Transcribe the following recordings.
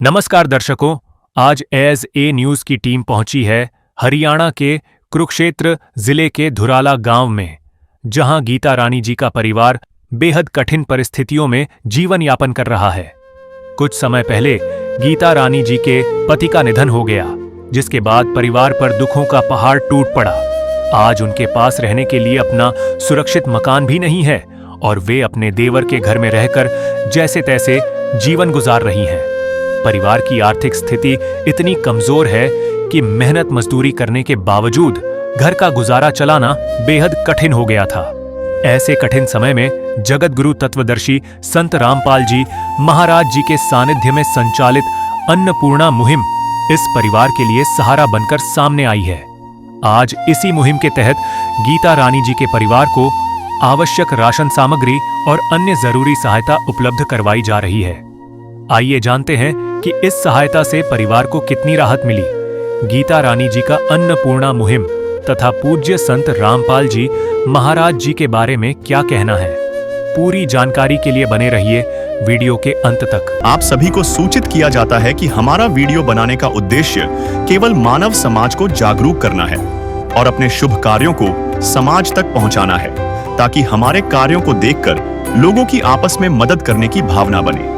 नमस्कार दर्शकों, आज एज ए न्यूज की टीम पहुंची है हरियाणा के कुरुक्षेत्र जिले के धुराला गांव में, जहां गीता रानी जी का परिवार बेहद कठिन परिस्थितियों में जीवन यापन कर रहा है। कुछ समय पहले गीता रानी जी के पति का निधन हो गया, जिसके बाद परिवार पर दुखों का पहाड़ टूट पड़ा। आज उनके पास रहने के लिए अपना सुरक्षित मकान भी नहीं है और वे अपने देवर के घर में रहकर जैसे तैसे जीवन गुजार रही हैं। परिवार की आर्थिक स्थिति इतनी कमजोर है कि मेहनत मजदूरी करने के बावजूद घर का गुजारा चलाना बेहद कठिन हो गया था। ऐसे कठिन समय में जगत गुरु तत्वदर्शी संत रामपाल जी महाराज जी के सानिध्य में संचालित अन्नपूर्णा मुहिम इस परिवार के लिए सहारा बनकर सामने आई है। आज इसी मुहिम के तहत गीता रानी जी के परिवार को आवश्यक राशन सामग्री और अन्य जरूरी सहायता उपलब्ध करवाई जा रही है। आइए जानते हैं कि इस सहायता से परिवार को कितनी राहत मिली। गीता रानी जी का अन्नपूर्णा मुहिम तथा पूज्य संत रामपाल जी महाराज जी के बारे में क्या कहना है, पूरी जानकारी के लिए बने रहिए वीडियो के अंत तक। आप सभी को सूचित किया जाता है कि हमारा वीडियो बनाने का उद्देश्य केवल मानव समाज को जागरूक करना है और अपने शुभ कार्यों को समाज तक पहुंचाना है, ताकि हमारे कार्यों को देखकर लोगों की आपस में मदद करने की भावना बने।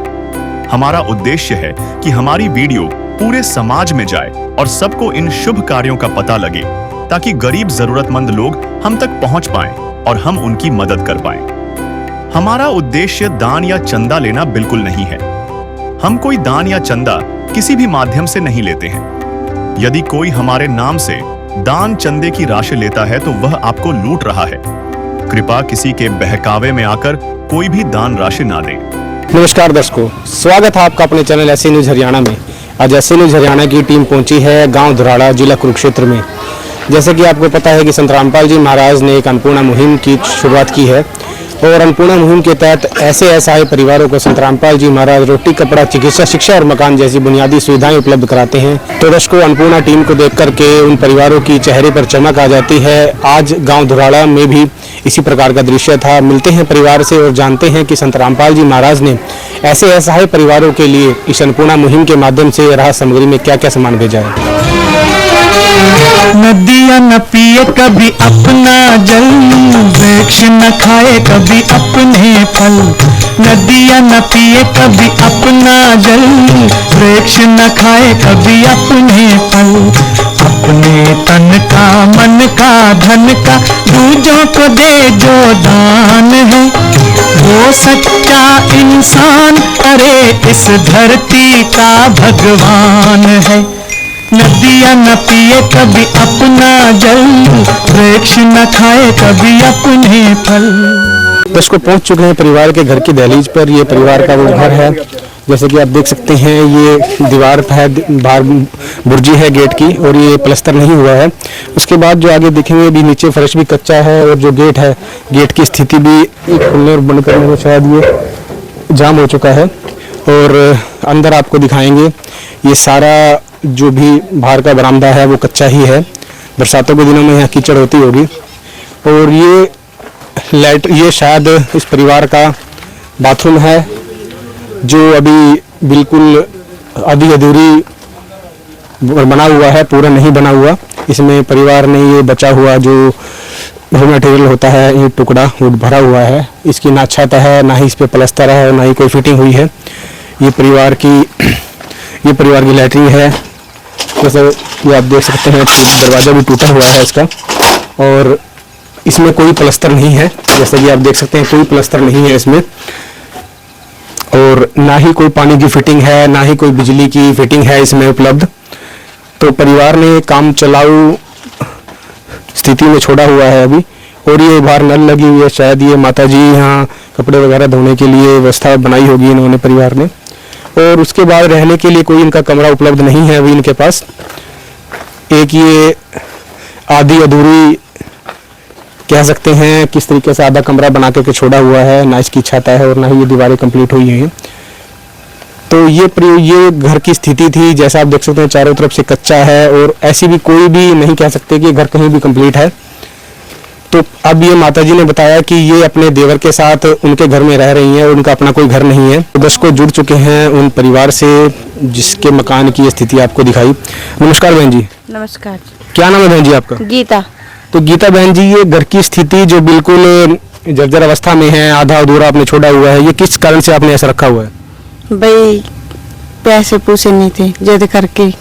हमारा उद्देश्य है कि हमारी वीडियो पूरे समाज में जाए और सबको इन शुभ कार्यों का पता लगे, ताकि गरीब जरूरतमंद लोग हम तक पहुंच पाएं और हम उनकी मदद कर पाएं। हमारा उद्देश्य दान या चंदा लेना बिल्कुल नहीं है। हम कोई दान या चंदा किसी भी माध्यम से नहीं लेते हैं। यदि कोई हमारे नाम से दान चंदे की राशि लेता है तो वह आपको लूट रहा है। कृपया किसी के बहकावे में आकर कोई भी दान राशि ना दें। नमस्कार दर्शकों, स्वागत है आपका अपने channel S A news Haryana में। आज एस ए न्यूज हरियाणा की टीम पहुंची है गांव धुराला, जिला कुरुक्षेत्र में। जैसे कि आपको पता है कि संत रामपाल जी महाराज ने एक अन्नपूर्णा मुहिम की शुरुआत की है और अन्नपूर्णा मुहिम के तहत ऐसे असहाय परिवारों को संत रामपाल जी महाराज रोटी, कपड़ा, चिकित्सा, शिक्षा और मकान जैसी बुनियादी सुविधाएं उपलब्ध कराते हैं। तो दर्शकों, अन्नपूर्णा टीम को देख करके उन परिवारों की चेहरे पर चमक आ जाती है। आज गाँव धुराला में भी इसी प्रकार का दृश्य था। मिलते हैं परिवार से और जानते हैं कि संत रामपाल जी महाराज ने ऐसे असहाय परिवारों के लिए इस अन्नपूर्णा मुहिम के माध्यम से राहत सामग्री में क्या क्या सामान भेजा है। नदियाँ न पिए कभी अपना जल, वृक्ष न खाए कभी अपने फल। नदियाँ न पिए कभी अपना जल, वृक्ष न खाए कभी अपने फल। अपने तन का, मन का, धन का दूजों को दे जो दान है, वो सच्चा इंसान, अरे इस धरती का भगवान है। नदियाँ न पिए कभी अपना जल, वृक्ष न खाए कभी अपने फल। दर्शकों, पहुंच चुके हैं परिवार के घर की दहलीज पर। ये परिवार का वो घर है। जैसे कि आप देख सकते हैं, ये दीवार है, बाहर बुर्जी है गेट की और ये प्लास्टर नहीं हुआ है। उसके बाद जो आगे देखेंगे भी नीचे फर्श भी कच्चा है और जो गेट है, गेट की स्थिति भी खुलने और बंद करने में शायद ये जाम हो चुका है। और अंदर आपको दिखाएंगे, ये सारा जो भी बाहर का बरामदा है वो कच्चा ही है। बरसातों के दिनों में यहाँ कीचड़ होती होगी। और ये शायद इस परिवार का बाथरूम है, जो अभी बिल्कुल आधी अधूरी बना हुआ है, पूरा नहीं बना हुआ। इसमें परिवार ने ये बचा हुआ जो रॉ मटेरियल होता है, ये टुकड़ा वो भरा हुआ है। इसकी ना छत है, ना ही इस पे प्लास्टर है और ना ही कोई फिटिंग हुई है। ये परिवार की लैट्रिन है। जैसे ये आप देख सकते हैं, दरवाजा भी टूटा हुआ है इसका और इसमें कोई प्लास्टर नहीं है। जैसे कि आप देख सकते हैं, कोई प्लास्टर नहीं है इसमें और ना ही कोई पानी की फिटिंग है, ना ही कोई बिजली की फिटिंग है इसमें उपलब्ध। तो परिवार ने काम चलाऊ स्थिति में छोड़ा हुआ है अभी। और ये बाहर नल लगी हुई है, शायद ये माताजी यहाँ कपड़े वगैरह धोने के लिए व्यवस्था बनाई होगी इन्होंने परिवार ने। और उसके बाद रहने के लिए कोई इनका कमरा उपलब्ध नहीं है अभी इनके पास। एक ये आधी अधूरी कह सकते हैं, किस तरीके से आधा कमरा बना के छोड़ा हुआ है, ना इसकी छत है और ना ही ये दीवारें कंप्लीट हुई हैं। तो ये घर की स्थिति थी। जैसा आप देख सकते हैं, चारों तरफ से कच्चा है और ऐसी भी कोई भी नहीं कह सकते कि घर कहीं भी कंप्लीट है। तो अब ये माताजी ने बताया कि ये अपने देवर के साथ उनके घर में रह रही हैं और उनका अपना कोई घर नहीं है। तो दर्शकों जुड़ चुके हैं उन परिवार से जिसके मकान की स्थिति आपको दिखाई। नमस्कार बहन जी। नमस्कार। क्या नाम है बहन जी आपका? गीता। तो गीता बहन जी, ये घर की स्थिति जो बिल्कुल जर्जर अवस्था में है, आधा अधूरा आपने छोड़ा हुआ है, ये किस कारण से आपने ऐसा रखा हुआ है? भाई पैसे पूसे नहीं थे जिद करके।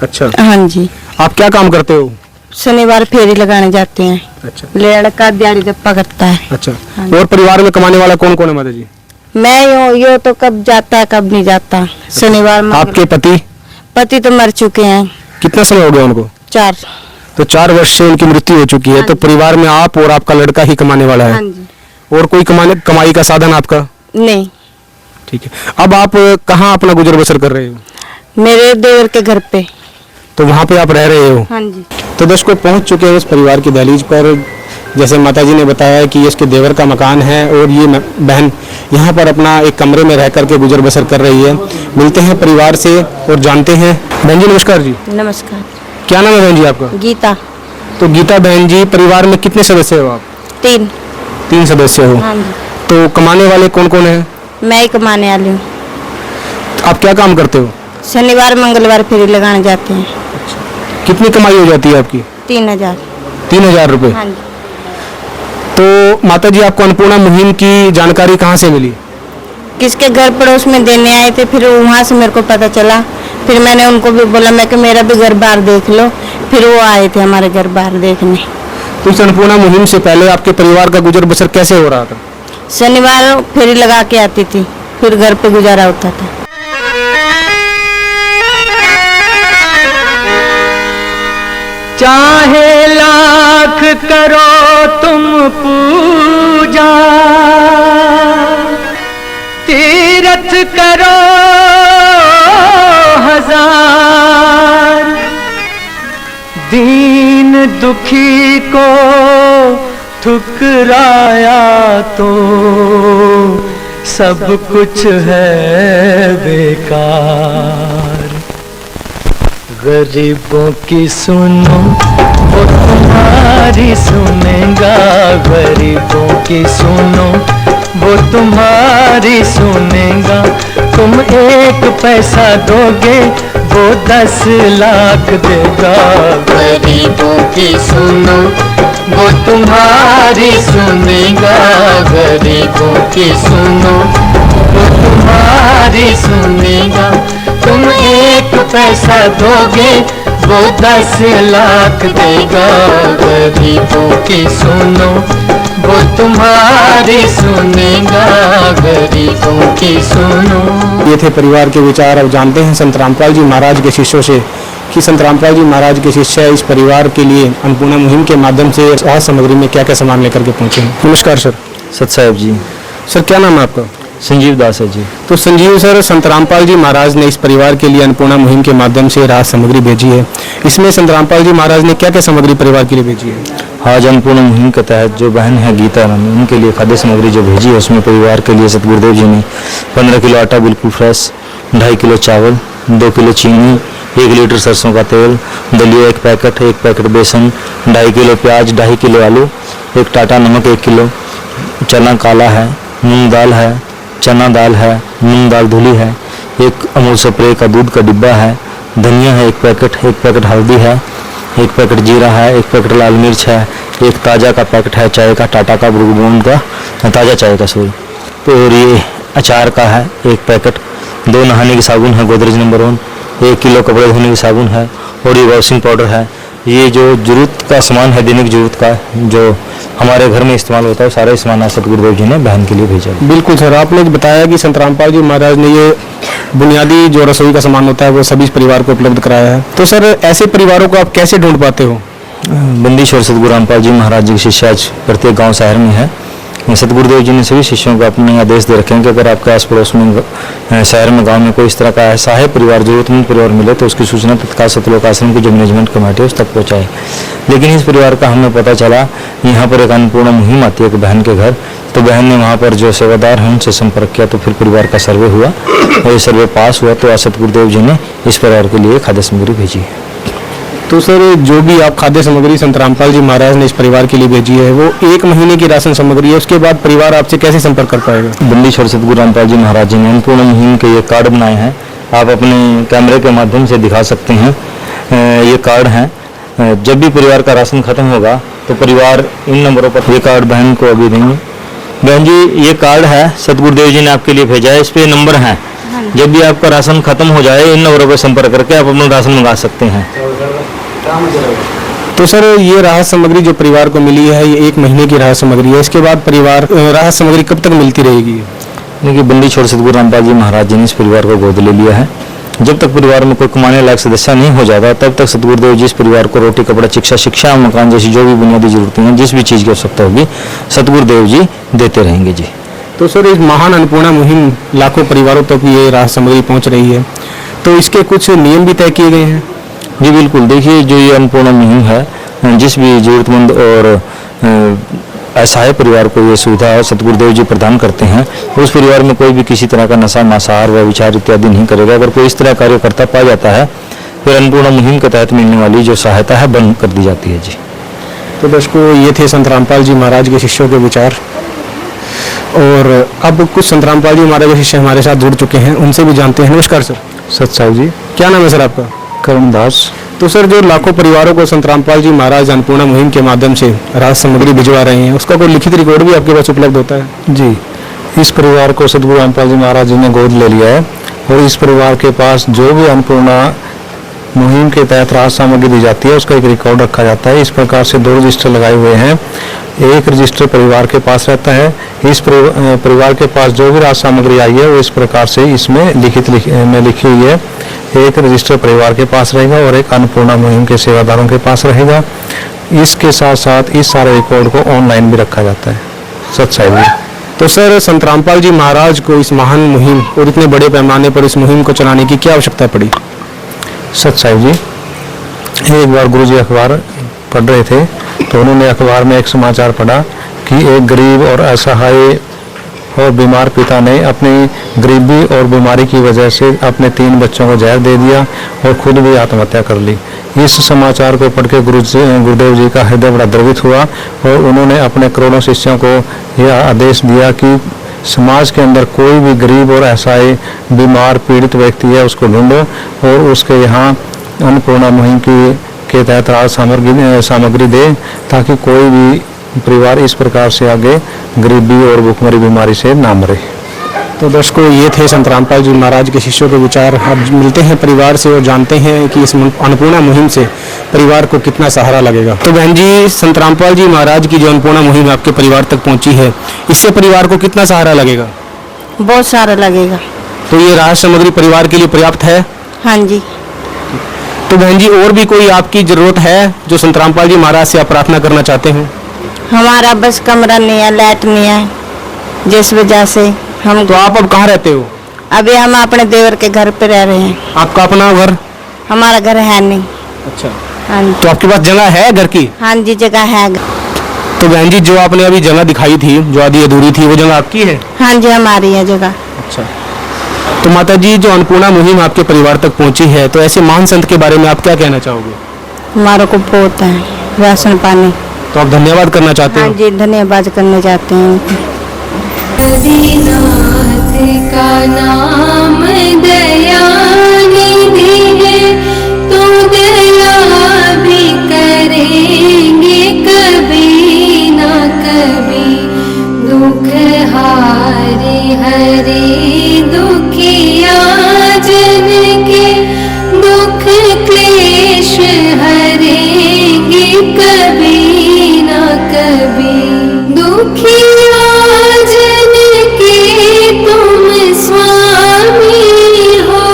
अच्छा, हाँ जी। आप क्या काम करते हो? शनिवार फेरी लगाने जाते हैं। अच्छा लड़का दिहाड़ी दप्पा करता है। अच्छा। हाँ। और परिवार में कमाने वाला कौन कौन है माता जी? मैं यो तो कब जाता कब नहीं जाता। शनिवार आपके पति तो मर चुके हैं। कितना समय हो गया उनको? 4। तो 4 वर्ष से उनकी मृत्यु हो चुकी है। हाँ तो जी। परिवार में आप और आपका लड़का ही कमाने वाला हाँ है जी। और कोई कमाई का साधन आपका नहीं। ठीक है। अब आप कहाँ अपना गुजर बसर कर रहे हो? मेरे देवर के घर पे। तो वहाँ पे आप रह रहे हो? हाँ जी। तो दर्शकों पहुँच चुके हैं इस परिवार की दहलीज पर। जैसे माताजी ने बताया कि इसके देवर का मकान है और ये बहन यहाँ पर अपना एक कमरे में रह करके गुजर बसर कर रही है। मिलते हैं परिवार से और जानते हैं। बहन जी नमस्कार जी। नमस्कार। क्या नाम है बहन जी आपका? गीता। तो गीता बहन जी, परिवार में कितने सदस्य हो आप? 3। 3 सदस्य हो। हाँ जी। तो कमाने वाले कौन कौन है? मैं ही कमाने वाली हूँ। आप क्या काम करते हो? शनिवार मंगलवार फेरी लगाने जाते हैं। कितनी कमाई हो जाती है आपकी? 3000। 3000 रुपये। हाँ जी। तो माता जी आपको अन्नपूर्णा मुहिम की जानकारी कहाँ से मिली? किसके घर पड़ोस में देने आए थे, फिर वहाँ से मेरे को पता चला। फिर मैंने उनको भी बोला मैं कि मेरा भी घर बार देख लो। फिर वो आए थे हमारे घर बार देखने। तो इस अन्नपूर्णा मुहिम से पहले आपके परिवार का गुजर बसर कैसे हो रहा था? शनिवार फेरी लगा के आती थी, फिर घर पे गुजारा होता था। चाहे लाख करो तुम पूजा, तीरथ करो हजार, दीन दुखी को ठुकराया तो सब कुछ है बेकार। गरीबों की सुनो वो तुम्हारी सुनेगा, गरीबों की सुनो वो तुम्हारी सुनेगा। तुम 1 पैसा दोगे वो 10 लाख देगा। गरीबों की सुनो वो तुम्हारी सुनेगा, गरीबों की सुनो वो तुम्हारी सुनेगा। तुम 1 पैसा दोगे वो 10 लाख देगा। गरीबों की सुनो वो तुम्हारी सुनेगा, गरीबों की सुनो। ये थे परिवार के विचार। अब जानते हैं संत रामपाल जी महाराज के शिष्यों से कि संत रामपाल जी महाराज के शिष्य इस परिवार के लिए अन्नपूर्णा मुहिम के माध्यम से राहत सामग्री में क्या क्या सामान लेकर के पहुंचे हैं। नमस्कार सर। सत साहब जी। सर क्या नाम है आपका? संजीव दास है जी। तो संजीव सर, संत रामपाल जी महाराज ने इस परिवार के लिए अन्नपूर्णा मुहिम के माध्यम से राहत सामग्री भेजी है। इसमें संत रामपाल जी महाराज ने क्या क्या सामग्री परिवार के लिए भेजी है? आज अन्नपूर्णा मुहिम के तहत जो बहन है गीता रानी, उनके लिए खाद्य सामग्री जो भेजी है उसमें परिवार के लिए सतगुरुदेव जी ने 15 किलो आटा बिल्कुल फ्रेश, 2.5 किलो चावल, 2 किलो चीनी, 1 लीटर सरसों का तेल, दलिया 1 पैकेट, 1 पैकेट बेसन, 2.5 किलो प्याज, 2.5 किलो आलू, 1 टाटा नमक 1 किलो, चना काला है, मूंग दाल है, चना दाल है, मूंग दाल धुली है, 1 अमूल स्प्रे का दूध का डिब्बा है, धनिया है 1 पैकेट हल्दी है, 1 पैकेट जीरा है, 1 पैकेट लाल मिर्च है, 1 ताज़ा का पैकेट है चाय का, टाटा का ब्रू बॉन्ड का ताज़ा चाय का सॉरी। तो और ये अचार का है 1 पैकेट, 2 नहाने की साबुन है गोदरेज नंबर 1, 1 किलो कपड़े धोने की साबुन है और ये वॉशिंग पाउडर है। ये जो जरूरत का सामान है, दैनिक जरूरत का जो हमारे घर में इस्तेमाल होता है, सारा सामान आज सतगुरुदेव जी ने बहन के लिए भेजा। बिल्कुल सर, आपने बताया कि संत रामपाल जी महाराज ने ये बुनियादी जो रसोई का सामान होता है वो सभी परिवार को उपलब्ध कराया है। तो सर ऐसे परिवारों को आप कैसे ढूंढ पाते हो? बंदीश्वर सतगुरु रामपाल जी महाराज जी के शिष्य आज प्रत्येक गांव शहर में है। सतगुरुदेव जी ने सभी शिष्यों को अपने आदेश दे रखे हैं कि अगर आपके आस पड़ोस में शहर में गांव में कोई इस तरह का ऐसा है परिवार, जरूरतमंद परिवार मिले तो उसकी सूचना तत्काल सतलोक आश्रम की जो मैनेजमेंट कमेटी है उस तक पहुँचाए। लेकिन इस परिवार का हमें पता चला यहाँ पर एक अन्नपूर्णा मुहिम आती है एक बहन के घर, तो बहन ने वहाँ पर जो सेवादार हैं उनसे संपर्क किया, तो फिर परिवार का सर्वे हुआ और ये सर्वे पास हुआ तो आज सतगुरुदेव जी ने इस परिवार के लिए खाद्य सामग्री भेजी है। तो सर जो भी आप खाद्य सामग्री संत रामपाल जी महाराज ने इस परिवार के लिए भेजी है वो 1 महीने की राशन सामग्री है, उसके बाद परिवार आपसे कैसे संपर्क कर पाएगा? बंदीश्वर सतगुरु रामपाल जी महाराज जी ने अन्नपूर्णा मुहिम के ये कार्ड बनाए हैं, आप अपने कैमरे के माध्यम से दिखा सकते हैं। ये कार्ड हैं, जब भी परिवार का राशन खत्म होगा तो परिवार इन नंबरों पर ये कार्ड बहन को अभी देंगे। बहन जी ये कार्ड है, सतगुरुदेव जी ने आपके लिए भेजा है, इस पे नंबर है, जब भी आपका राशन खत्म हो जाए इन नंबरों पर संपर्क करके आप अपना राशन मंगा सकते हैं। तो सर ये राहत सामग्री जो परिवार को मिली है ये 1 महीने की राहत सामग्री है, इसके बाद परिवार राहत सामग्री कब तक मिलती रहेगी? देखिए बंदीश्वर सतगुरु रामपाल जी महाराज जी ने इस परिवार को गोद ले लिया है। जब तक परिवार में कोई कमाने लायक सदस्य नहीं हो जाता तब तक सतगुरुदेव जी इस परिवार को रोटी कपड़ा शिक्षा मकान जैसी जो भी बुनियादी जरूरतें हैं, जिस भी चीज़ की आवश्यकता होगी सतगुरुदेव जी देते रहेंगे जी। तो सर इस महान अन्नपूर्णा मुहिम लाखों परिवारों तक ये राहत सामग्री पहुंच रही है, तो इसके कुछ नियम भी तय किए गए हैं? जी बिल्कुल, देखिए जो ये अन्नपूर्णा मुहिम है, जिस भी जरूरतमंद और असहाय परिवार को ये सुविधा सतगुरुदेव जी प्रदान करते हैं, उस परिवार में कोई भी किसी तरह का नशा मांसाहार व विचार इत्यादि नहीं करेगा। अगर कोई इस तरह कार्यकर्ता पाया जाता है फिर अन्नपूर्णा मुहिम के तहत मिलने वाली जो सहायता है बंद कर दी जाती है जी। तो दर्शकों ये थे संत रामपाल जी महाराज के शिष्यों के विचार, और अब कुछ संत रामपाल जी महाराज के शिष्य हमारे साथ जुड़ चुके हैं, उनसे भी जानते हैं। नमस्कार सर। सत साहब जी। क्या नाम है सर आपका? करुणदास। तो सर जो लाखों परिवारों को संत रामपाल जी महाराज अन्नपूर्णा मुहिम के माध्यम से राहत सामग्री भिजवा रहे हैं, उसका कोई लिखित रिकॉर्ड भी आपके पास उपलब्ध होता है? जी, इस परिवार को सतगुरु रामपाल जी महाराज जी ने गोद ले लिया है और इस परिवार के पास जो भी अन्नपूर्णा मुहिम के तहत राहत सामग्री दी जाती है उसका एक रिकॉर्ड रखा जाता है। इस प्रकार से 2 रजिस्टर लगाए हुए हैं, एक रजिस्टर परिवार के पास रहता है। इस परिवार के पास जो भी राहत सामग्री आई है वो इस प्रकार से इसमें में लिखी हुई है। एक रजिस्टर परिवार के पास रहेगा और एक अन्नपूर्णा मुहिम के सेवादारों के पास रहेगा। इसके साथ साथ इस सारे रिकॉर्ड को ऑनलाइन भी रखा जाता है। सच साहिब जी। तो सर संत रामपाल जी महाराज को इस महान मुहिम और इतने बड़े पैमाने पर इस मुहिम को चलाने की क्या आवश्यकता पड़ी? सच साहिब जी, एक बार गुरुजी अखबार पढ़ रहे थे तो उन्होंने अखबार में एक समाचार पढ़ा कि एक गरीब और असहाय और बीमार पिता ने अपनी गरीबी और बीमारी की वजह से अपने 3 बच्चों को जहर दे दिया और खुद भी आत्महत्या कर ली। इस समाचार को पढ़ के गुरुदेव जी का हृदय बड़ा द्रवित हुआ और उन्होंने अपने करोड़ों शिष्यों को यह आदेश दिया कि समाज के अंदर कोई भी गरीब और असहाय बीमार पीड़ित व्यक्ति है उसको ढूंढो और उसके यहाँ अन्नपूर्णा मुहिम के तहत राहत सामग्री दे, ताकि कोई भी परिवार इस प्रकार से आगे गरीबी और भूखमरी बीमारी से ना मरे। तो दर्शकों ये थे संत रामपाल जी महाराज के शिष्यों के विचार। अब मिलते हैं परिवार से और जानते हैं कि इस अन्नपूर्णा मुहिम से परिवार को कितना सहारा लगेगा। तो बहन जी, संत रामपाल जी महाराज की जो अन्नपूर्णा मुहिम आपके परिवार तक पहुंची है, इससे परिवार को कितना सहारा लगेगा? बहुत सारा लगेगा। तो ये राहत सामग्री परिवार के लिए पर्याप्त है? हाँ जी। तो बहन जी और भी कोई आपकी जरूरत है जो संत रामपाल जी महाराज से आप प्रार्थना करना चाहते हैं? हमारा बस कमरा नहीं है, लाइट नहीं है, जिस वजह से हम। तो आप अब कहाँ रहते हो? अभी हम अपने देवर के घर पे रह रहे हैं। आपका अपना घर? हमारा घर है नहीं। अच्छा। हाँ जी। तो आपके पास जगह है घर की? हाँ जी जगह है। तो बहन जी जो आपने अभी जगह दिखाई थी जो आधी अधूरी थी वो जगह आपकी है? हाँ जी हमारी है जगह। अच्छा। तो माता जी जो अन्नपूर्णा मुहिम आपके परिवार तक पहुंची है, तो ऐसे महान संत के बारे में आप क्या कहना चाहोगे? हमारे को बहुत है राशन पानी। तो आप धन्यवाद करना चाहते हाँ हो? जी धन्यवाद करना चाहते हैं। नाथ का नाम दयानिधि है, तो दया भी करेंगे कभी ना कभी। दुख हारे हरे दुखिया जन के, दुख क्लेश हरेंगे कभी ना कभी। दुखिया जन के तुम स्वामी हो,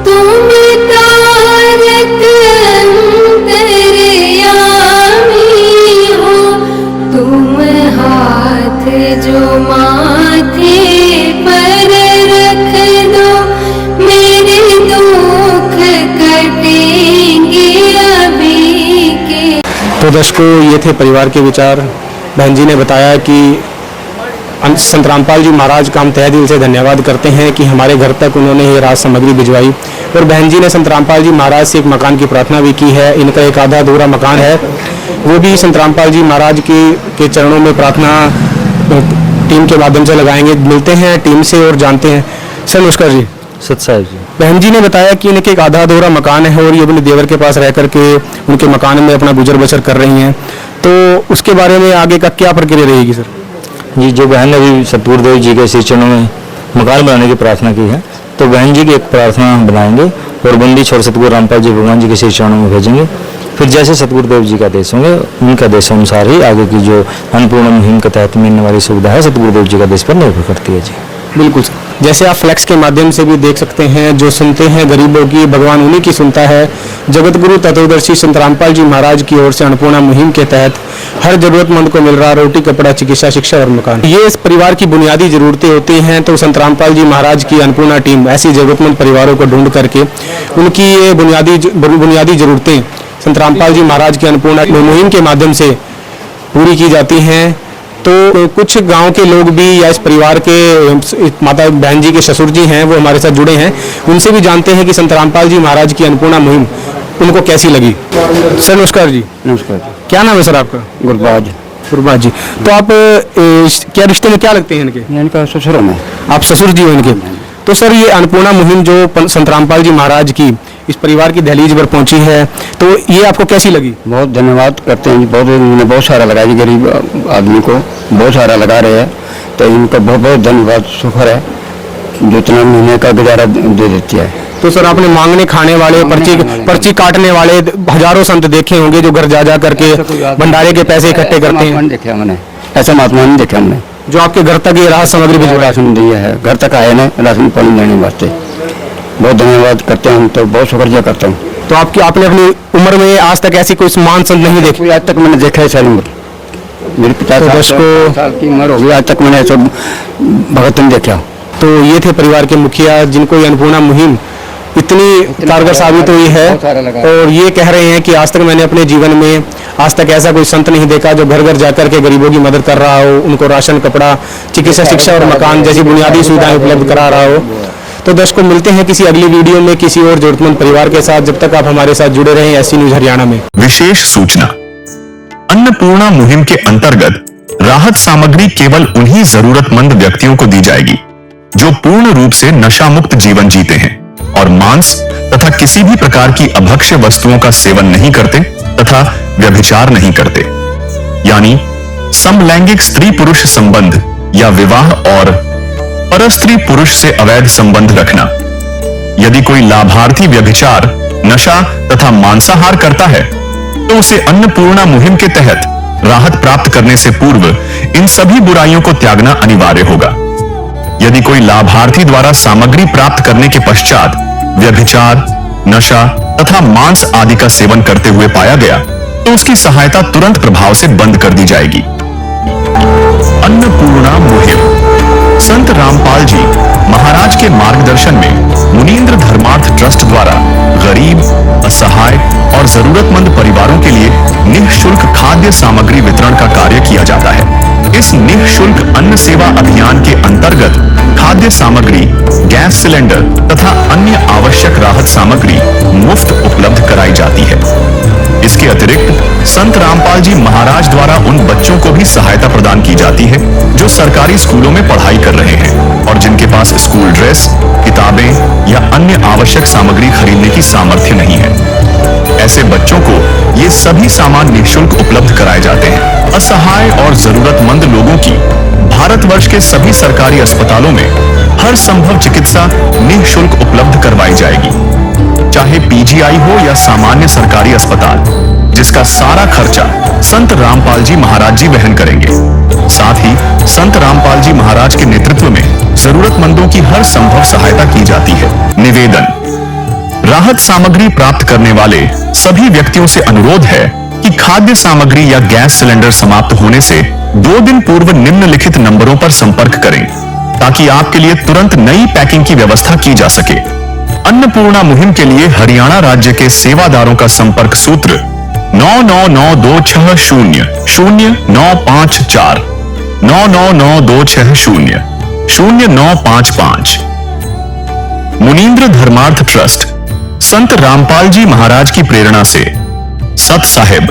तुम तारक अंतर्यामी हो। तुम हाथ जो माथे पर रख दो, मेरे दुख कटेंगे अभी के। तो दर्शकों ये थे परिवार के विचार। बहन जी ने बताया कि संत रामपाल जी महाराज का हम तहे दिल से धन्यवाद करते हैं कि हमारे घर तक उन्होंने ये राहत सामग्री भिजवाई। और बहन जी ने संत रामपाल जी महाराज से एक मकान की प्रार्थना भी की है। इनका एक आधा अधूरा मकान है, वो भी संत रामपाल जी महाराज के चरणों में प्रार्थना टीम के माध्यम से लगाएंगे। मिलते हैं टीम से और जानते हैं। सर नमस्कार जी। सत साहिब जी। बहन जी ने बताया कि इनके एक आधा अधूरा मकान है और ये अपने देवर के पास रह करके उनके मकान में अपना गुजर बसर कर रही हैं, तो उसके बारे में आगे का क्या प्रक्रिया रहेगी सर? जी, जो बहन ने अभी सतगुरुदेव जी के श्री चरणों में मकान बनाने की प्रार्थना की है, तो बहन जी की एक प्रार्थना बनाएंगे और बंदी छोड़ सतगुरु रामपाल जी भगवान जी के श्री चरणों में भेजेंगे। फिर जैसे सतगुरुदेव जी का आदेश होंगे, उनका आदेश अनुसार ही आगे की जो अन्नपूर्णा मुहिम के तहत मिलने वाली सुविधा है सतगुरुदेव जी का आदेश पर निर्भर करती है। जी बिल्कुल सर। जैसे आप फ्लैक्स के माध्यम से भी देख सकते हैं, जो सुनते हैं गरीबों की, भगवान उन्हीं की सुनता है। जगत गुरु तत्वदर्शी संत रामपाल जी महाराज की ओर से अन्नपूर्णा मुहिम के तहत हर जरूरतमंद को मिल रहा रोटी, कपड़ा, चिकित्सा, शिक्षा और मकान, ये इस परिवार की बुनियादी जरूरतें होती हैं। तो संत रामपाल जी महाराज की अन्नपूर्णा टीम ऐसी जरूरतमंद परिवारों को ढूंढ करके उनकी ये बुनियादी जरूरतें संत रामपाल जी महाराज की अन्नपूर्णा मुहिम के माध्यम से पूरी की जाती हैं। तो कुछ गांव के लोग भी या इस परिवार के माता बहन जी के ससुर जी हैं, वो हमारे साथ जुड़े हैं। उनसे भी जानते हैं कि संत रामपाल जी महाराज की अन्नपूर्णा मुहिम उनको कैसी लगी। सर नमस्कार जी। नमस्कार। क्या नाम है सर आपका? गुरबाज। गुरबाज जी। तो आप क्या रिश्ते में क्या लगते हैं इनके? इनका ससुर में। आप ससुर जी हो इनके। तो सर ये अन्नपूर्णा मुहिम जो संत रामपाल जी महाराज की इस परिवार की दहलीज पर पहुंची है, तो ये आपको कैसी लगी? बहुत धन्यवाद करते हैं जी, बहुत सारा लगा जी, गरीब आदमी को बहुत सारा लगा रहे हैं, तो इनका बहुत बहुत धन्यवाद, शुक्र है जो इतना महीने का गुजारा दे देती है। तो सर आपने मांगने खाने वाले, पर्ची काटने वाले हजारों संत देखे होंगे जो घर जा करके भंडारे के पैसे इकट्ठे करते हैं। देखा मैंने, ऐसा महात्मा नहीं देखा हमने, जो आपके घर तक ये राहत सामग्री भिजवा राशन दिया है, घर तक आए ना राशन पानी लेने वास्ते। बहुत धन्यवाद करते हैं हम, तो बहुत शुक्रिया करता हूँ। तो आपने अपनी उम्र में आज तक ऐसी कोई महान संत नहीं देखी? आज तक मैंने देखा है सारी उम्र, मेरी 50 साल की उम्र हो गई, आज तक मैंने सब भगत नहीं देखा। तो ये थे परिवार के मुखिया जिनको ये अन्नपूर्णा मुहिम इतनी कारगर साबित हुई है, और ये कह रहे हैं कि आज तक मैंने अपने जीवन में आज तक ऐसा कोई संत नहीं देखा जो घर घर जाकर के गरीबों की मदद कर रहा हो, उनको राशन, कपड़ा, चिकित्सा, शिक्षा और मकान जैसी बुनियादी सुविधाएं उपलब्ध करा रहा हो। तो दर्शकों मिलते हैं किसी अगली वीडियो में किसी और जरूरतमंद परिवार के साथ। जब तक आप हमारे साथ जुड़े रहें ऐसी न्यूज हरियाणा में। विशेष सूचना, अन्नपूर्णा मुहिम के अंतर्गत राहत सामग्री केवल उन्हीं जरूरतमंद व्यक्तियों को दी जाएगी जो पूर्ण रूप से नशा मुक्त जीवन जीते हैं और मांस तथा किसी भी प्रकार की अभक्ष्य वस्तुओं का सेवन नहीं करते तथा व्यभिचार नहीं करते, यानी समलैंगिक स्त्री पुरुष संबंध या विवाह और परस्त्री पुरुष से अवैध संबंध रखना। यदि कोई लाभार्थी व्यभिचार, नशा तथा मांसाहार करता है तो उसे अन्नपूर्णा मुहिम के तहत राहत प्राप्त करने से पूर्व इन सभी बुराइयों को त्यागना अनिवार्य होगा। यदि कोई लाभार्थी द्वारा सामग्री प्राप्त करने के पश्चात व्यभिचार, नशा तथा मांस आदि का सेवन करते हुए पाया गया तो उसकी सहायता तुरंत प्रभाव से बंद कर दी जाएगी। अन्नपूर्णा मुहिम संत रामपाल जी महाराज के मार्गदर्शन में मुनींद्र धर्मार्थ ट्रस्ट द्वारा गरीब, असहाय और जरूरतमंद परिवारों के लिए निःशुल्क खाद्य सामग्री वितरण का कार्य किया जाता है। इस निःशुल्क अन्न सेवा अभियान के अंतर्गत खाद्य सामग्री, गैस सिलेंडर तथा अन्य आवश्यक राहत सामग्री मुफ्त उपलब्ध कराई जाती है। इसके अतिरिक्त संत रामपाल जी महाराज द्वारा उन बच्चों को भी सहायता प्रदान की जाती है जो सरकारी स्कूलों में पढ़ाई कर रहे हैं और जिनके पास स्कूल ड्रेस, किताबें या अन्य आवश्यक सामग्री खरीदने की सामर्थ्य नहीं है। ऐसे बच्चों को ये सभी सामान निःशुल्क उपलब्ध कराए जाते हैं। असहाय और जरूरतमंद लोगों की भारतवर्ष के सभी सरकारी अस्पतालों में हर संभव चिकित्सा निःशुल्क उपलब्ध करवाई जाएगी, चाहे पीजीआई हो या सामान्य सरकारी अस्पताल, जिसका सारा खर्चा संत रामपाल जी महाराज जी वहन करेंगे। साथ ही संत रामपाल जी महाराज के नेतृत्व में जरूरतमंदों की हर संभव सहायता की जाती है। निवेदन, राहत सामग्री प्राप्त करने वाले सभी व्यक्तियों से अनुरोध है कि खाद्य सामग्री या गैस सिलेंडर समाप्त होने से 2 दिन पूर्व निम्नलिखित नंबरों पर संपर्क करें ताकि आपके लिए तुरंत नई पैकिंग की व्यवस्था की जा सके। अन्नपूर्णा मुहिम के लिए हरियाणा राज्य के सेवादारों का संपर्क सूत्र 9992600954 9992600955। मुनींद्र धर्मार्थ ट्रस्ट, संत रामपाल जी महाराज की प्रेरणा से सत साहिब